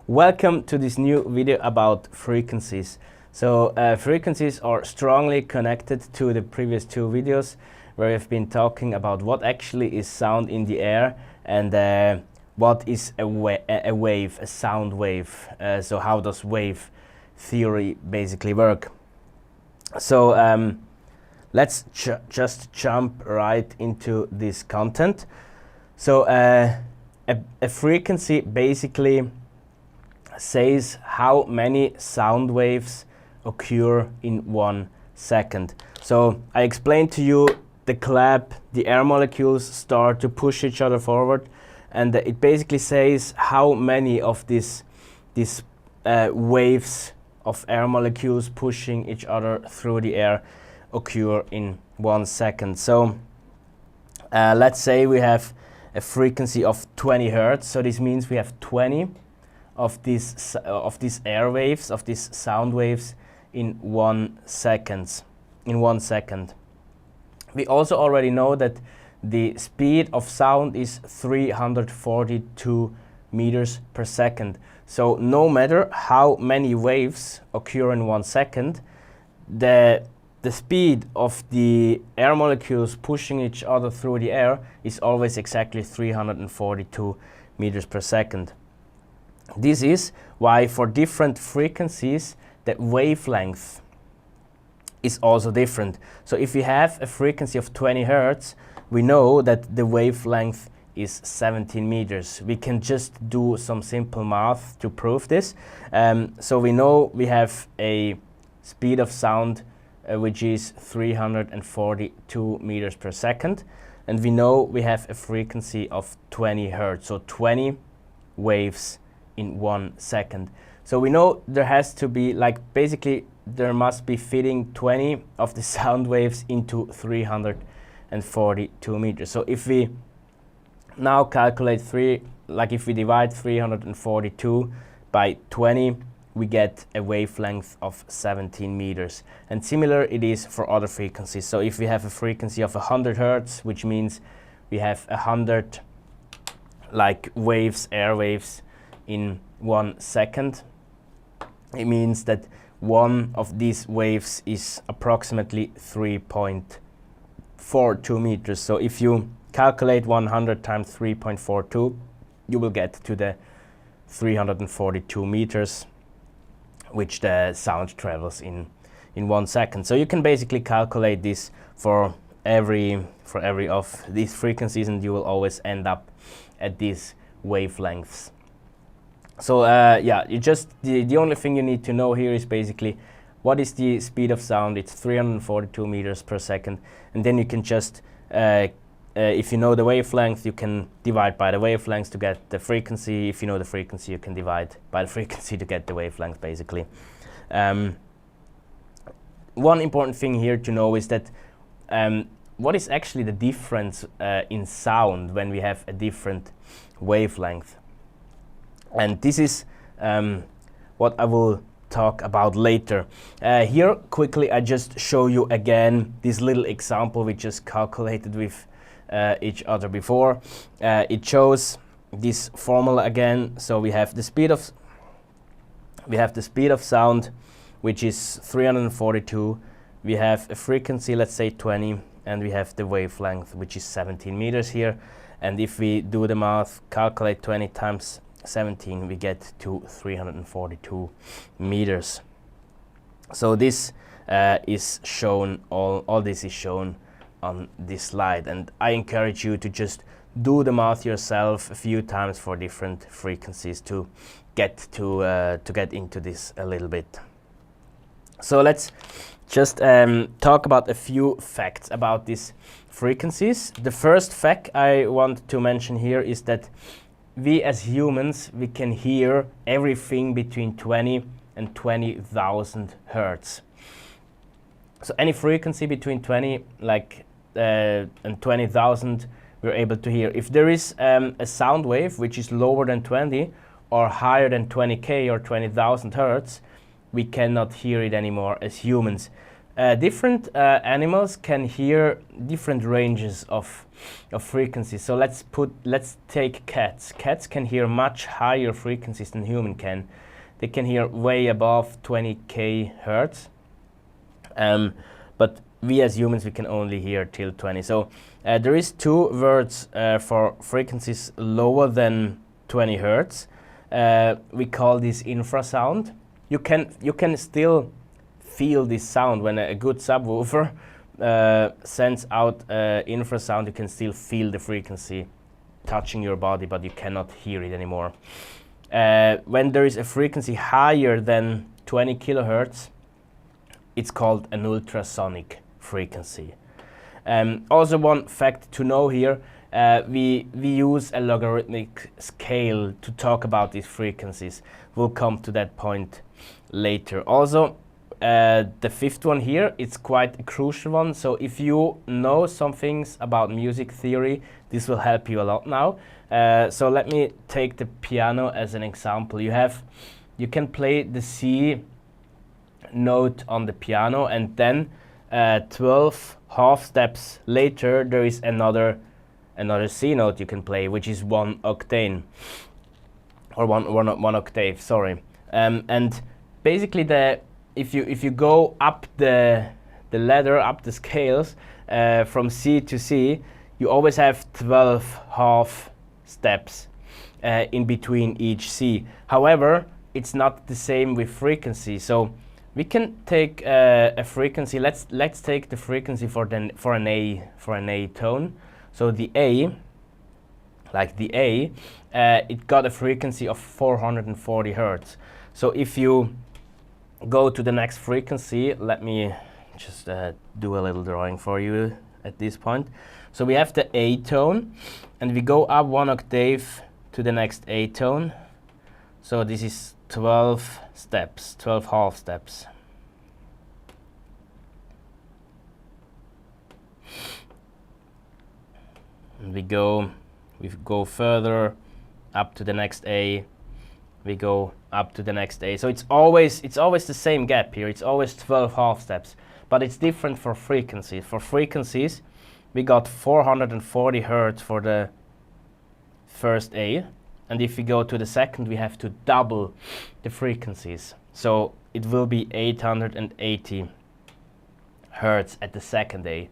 Welcome to this new video about frequencies. So frequencies are strongly connected to the previous two videos where we've been talking about what actually is sound in the air and what is a wave, a sound wave. So how does wave theory basically work? So let's just jump right into this content. So a frequency basically says how many sound waves occur in 1 second. So I explained to you the clap, the air molecules start to push each other forward, and it basically says how many of these waves of air molecules pushing each other through the air occur in 1 second. So let's say we have a frequency of 20 hertz. So this means we have 20 of these air waves, of these sound waves in 1 second. We also already know that the speed of sound is 342 meters per second. So no matter how many waves occur in 1 second, the speed of the air molecules pushing each other through the air is always exactly 342 meters per second. This is why for different frequencies the wavelength is also different. So if we have a frequency of 20 hertz, we know that the wavelength is 17 meters. We can just do some simple math to prove this. So we know we have a speed of sound which is 342 meters per second, and we know we have a frequency of 20 hertz, so 20 waves in 1 second. So we know there has to be, like, basically there must be fitting 20 of the sound waves into 342 meters. So if we now calculate if we divide 342 by 20, we get a wavelength of 17 meters. And similar it is for other frequencies. So if we have a frequency of 100 hertz, which means we have 100 waves, air waves in 1 second, it means that one of these waves is approximately 3.42 meters. So if you calculate 100 times 3.42, you will get to the 342 meters which the sound travels in 1 second. So you can basically calculate this for every of these frequencies, and you will always end up at these wavelengths. So yeah, the only thing you need to know here is basically what is the speed of sound. It's 342 meters per second, and then you can just if you know the wavelength, you can divide by the wavelength to get the frequency. If you know the frequency, you can divide by the frequency to get the wavelength, basically. One important thing here to know is that what is actually the difference in sound when we have a different wavelength. And this is what I will talk about later. Here, quickly, I just show you again this little example we just calculated with each other before. It shows this formula again. So we have the speed of sound, which is 342. We have a frequency, let's say 20, and we have the wavelength, which is 17 meters here. And if we do the math, calculate 20 times 17, we get to 342 meters. So this is shown, all this is shown on this slide, and I encourage you to just do the math yourself a few times for different frequencies to get into this a little bit. So let's just talk about a few facts about these frequencies. The first fact I want to mention here is that we as humans, we can hear everything between 20 and 20,000 hertz. So any frequency between 20 and 20,000 we're able to hear. If there is a sound wave which is lower than 20 or higher than 20k or 20,000 hertz, we cannot hear it anymore as humans. Different animals can hear different ranges of frequencies. So let's take cats. Cats can hear much higher frequencies than human can. They can hear way above 20k hertz. But we as humans, we can only hear till 20. So there is two words for frequencies lower than 20 hertz. We call this infrasound. You can still feel this sound when a good subwoofer sends out infrasound. You can still feel the frequency touching your body, but you cannot hear it anymore. When there is a frequency higher than 20 kilohertz, it's called an ultrasonic frequency. Also, one fact to know here, we use a logarithmic scale to talk about these frequencies. We'll come to that point later. Also, the fifth one here, it's quite a crucial one. So if you know some things about music theory, this will help you a lot now. So let me take the piano as an example. You can play the C note on the piano, and then 12 half steps later there is another C note you can play, which is one octave, or one octave, sorry. And basically if you go up the ladder, up the scales, from C to C, you always have 12 half steps in between each C. However, it's not the same with frequency. So we can take a frequency. Let's take the frequency for an A tone. So the A, like the A, it got a frequency of 440 hertz. So if you go to the next frequency, let me just do a little drawing for you at this point. So we have the A tone, and we go up one octave to the next A tone. So this is 12 steps, 12 half steps. And we go further up to the next A. We go up to the next A. So it's always the same gap here. It's always 12 half steps, but it's different for frequencies. For frequencies, we got 440 hertz for the first A, and if we go to the second, we have to double the frequencies. So it will be 880 hertz at the second A,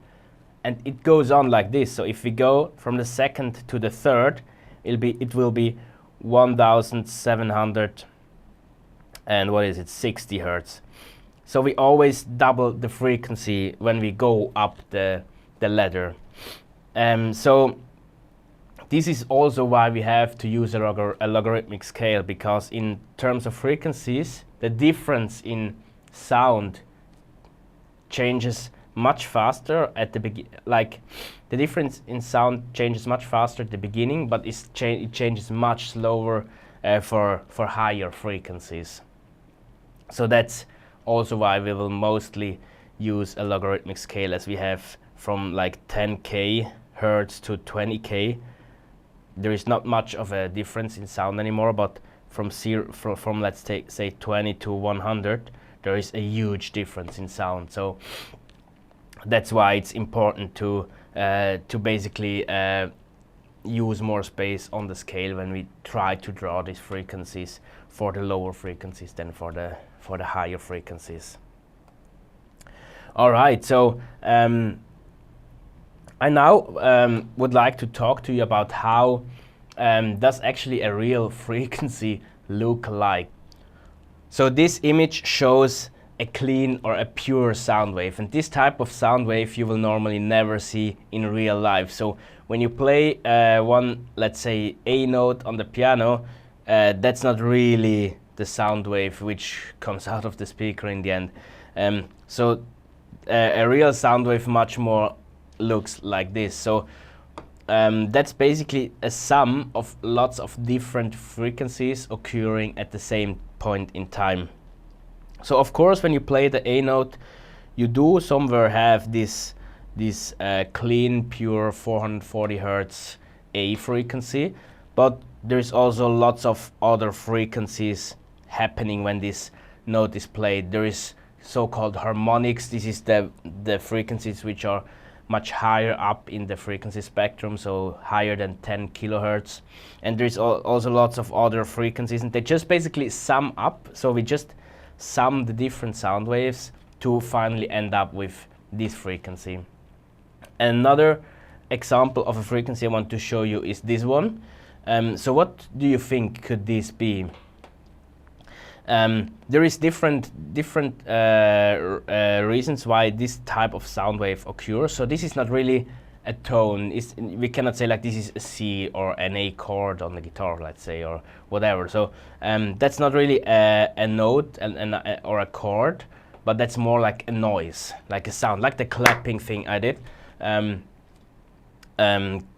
and it goes on like this. So if we go from the second to the third, it will be 1700 and 60 hertz. So we always double the frequency when we go up the ladder. So this is also why we have to use a logarithmic scale, because in terms of frequencies, the difference in sound changes much faster at the beginning. Like the difference in sound changes much faster at the beginning, but it changes much slower for higher frequencies. So that's also why we will mostly use a logarithmic scale, as we have from like 10k hertz to 20k. There is not much of a difference in sound anymore, but from let's say 20 to 100, there is a huge difference in sound. So that's why it's important to basically use more space on the scale when we try to draw these frequencies for the lower frequencies than for the higher frequencies. All right, so I now would like to talk to you about how does actually a real frequency look like. So this image shows a clean or a pure sound wave, and this type of sound wave you will normally never see in real life. So when you play one, let's say, A note on the piano, that's not really the sound wave which comes out of the speaker in the end. So a real sound wave much more looks like this. So that's basically a sum of lots of different frequencies occurring at the same point in time. So of course, when you play the A note, you do somewhere have this clean, pure 440 hertz A frequency, but there's also lots of other frequencies happening when this note is played. There is so-called harmonics. This is the frequencies which are much higher up in the frequency spectrum, so higher than 10 kilohertz. And there's also lots of other frequencies, and they just basically sum up. So we just sum the different sound waves to finally end up with this frequency. Another example of a frequency I want to show you is this one. So what do you think could this be? There is different reasons why this type of sound wave occurs. So this is not really a tone. We cannot say like this is a C or an A chord on the guitar, let's say, or whatever. So that's not really a note or a chord, but that's more like a noise, like a sound, like the clapping thing I did.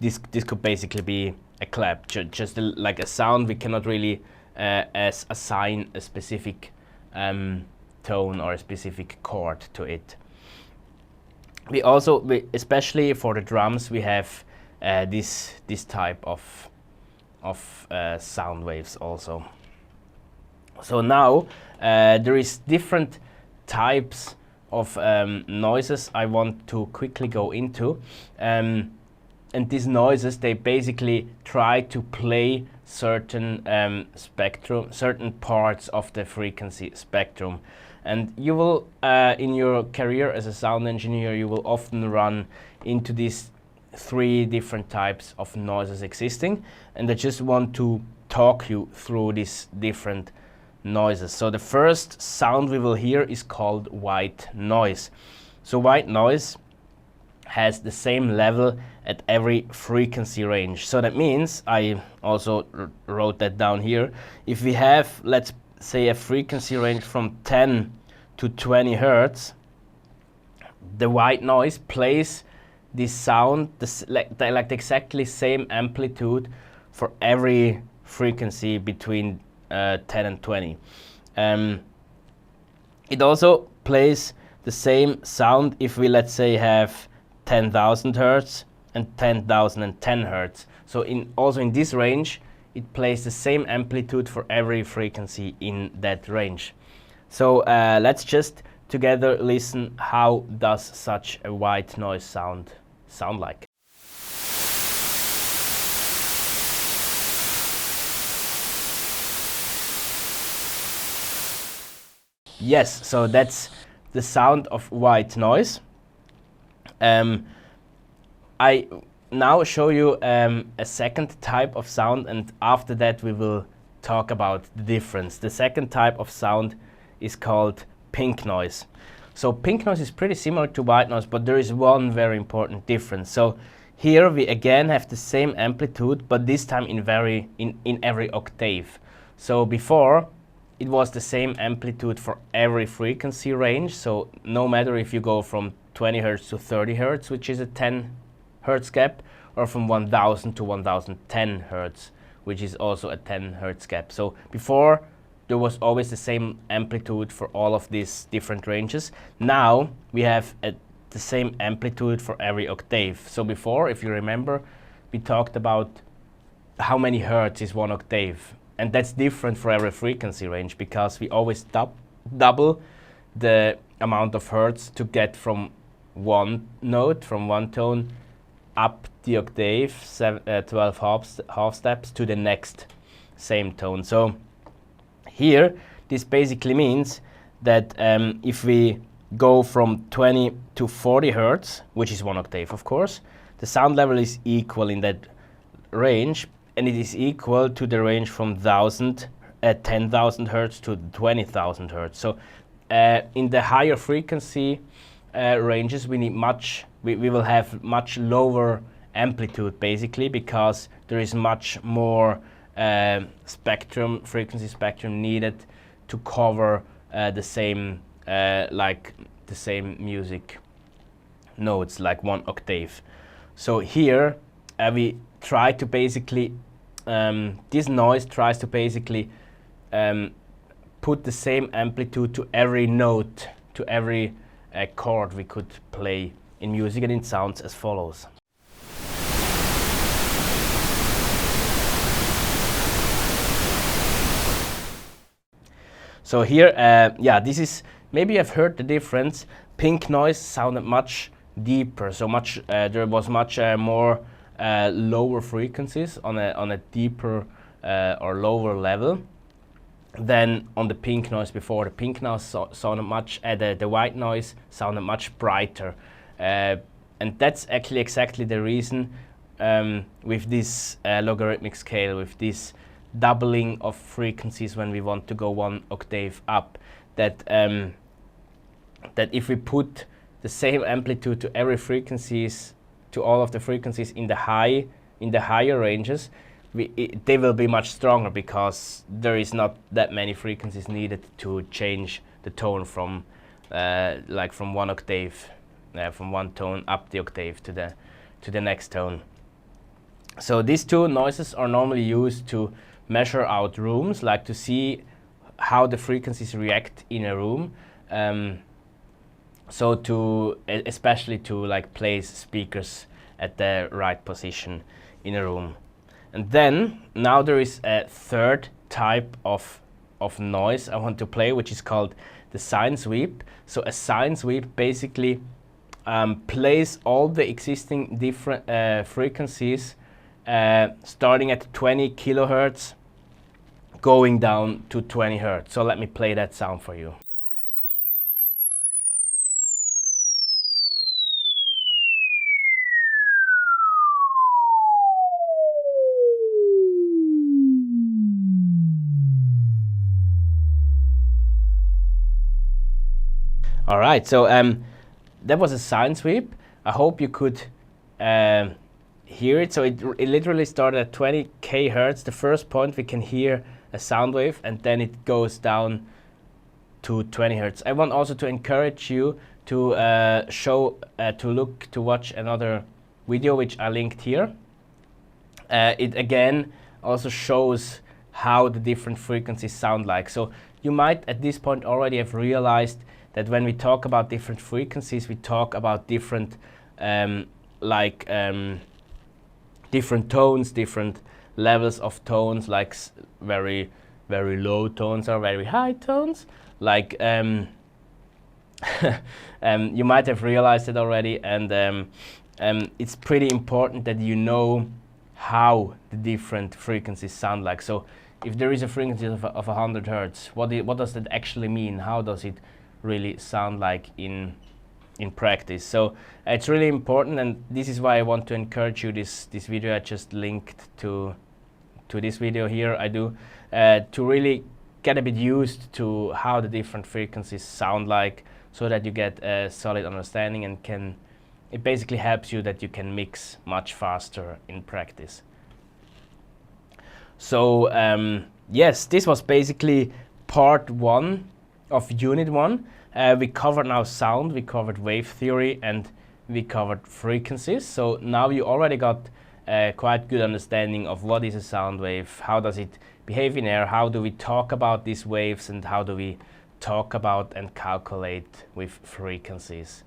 This could basically be a clap, just like a sound. We cannot really assign a specific tone or a specific chord to it. We also, especially for the drums, we have this type of sound waves also. So now there is different types of noises I want to quickly go into. And these noises, they basically try to play certain certain parts of the frequency spectrum. And you will, in your career as a sound engineer, you will often run into these 3 different types of noises existing. And I just want to talk you through these different noises. So the first sound we will hear is called white noise. So white noise has the same level at every frequency range. So that means, I also wrote that down here, if we have, let's say, a frequency range from 10 to 20 hertz, the white noise plays this sound, like the exactly same amplitude for every frequency between 10 and 20. It also plays the same sound if we, let's say, have 10,000 hertz and 10,010 hertz. So also in this range, it plays the same amplitude for every frequency in that range. So let's just together listen how does such a white noise sound like. Yes, so that's the sound of white noise. I now show you a second type of sound, and after that we will talk about the difference. The second type of sound is called pink noise. So pink noise is pretty similar to white noise, but there is one very important difference. So here we again have the same amplitude, but this time in every octave. So before, it was the same amplitude for every frequency range. So no matter if you go from 20 hertz to 30 hertz, which is a 10 hertz gap, or from 1000 to 1010 hertz, which is also a 10 hertz gap. So before, there was always the same amplitude for all of these different ranges. Now we have the same amplitude for every octave. So before, if you remember, we talked about how many hertz is one octave. And that's different for every frequency range, because we always double the amount of hertz to get from one note, from one tone, up the octave, 12 half steps to the next same tone. So here, this basically means that if we go from 20 to 40 hertz, which is one octave, of course, the sound level is equal in that range, and it is equal to the range from 10,000 hertz to 20,000 hertz. So in the higher frequency ranges, we will have much lower amplitude, basically, because there is much more frequency spectrum needed to cover the same music notes, like one octave. So here we try to basically this noise tries to basically put the same amplitude to every note, to every chord we could play in music, and it sounds as follows. So here, yeah, this is maybe you've heard the difference. Pink noise sounded much deeper, so much there was much more lower frequencies on a deeper or lower level than on the pink noise before. The pink noise sounded much, the white noise sounded much brighter, and that's actually exactly the reason with this logarithmic scale, with this doubling of frequencies when we want to go one octave up, that that if we put the same amplitude to every frequencies, to all of the frequencies in the higher ranges, they will be much stronger, because there is not that many frequencies needed to change the tone from like from one octave, from one tone up the octave to the next tone. So these two noises are normally used to measure out rooms, like to see how the frequencies react in a room. So to especially to like place speakers at the right position in a room. And then now there is a third type of noise I want to play, which is called the sine sweep. So a sine sweep basically plays all the existing different frequencies starting at 20 kilohertz going down to 20 hertz. So let me play that sound for you. All right, so that was a sine sweep. I hope you could hear it. So it literally started at 20 kHz. The first point we can hear a sound wave, and then it goes down to 20 hertz. I want also to encourage you to to watch another video which I linked here. It again also shows how the different frequencies sound like. So you might at this point already have realized that when we talk about different frequencies, we talk about different different tones, different levels of tones, like very, very low tones or very high tones. Like you might have realized it already, and it's pretty important that you know how the different frequencies sound like. So if there is a frequency of 100 hertz, what does that actually mean? How does it really sound like in practice? So it's really important, and this is why I want to encourage you. This video I just linked to this video here, I do to really get a bit used to how the different frequencies sound like, so that you get a solid understanding, and it basically helps you that you can mix much faster in practice. So yes, this was basically part 1 of unit 1. We covered now sound, we covered wave theory, and we covered frequencies. So now you already got a quite good understanding of what is a sound wave, how does it behave in air, how do we talk about these waves, and how do we talk about and calculate with frequencies.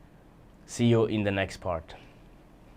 See you in the next part.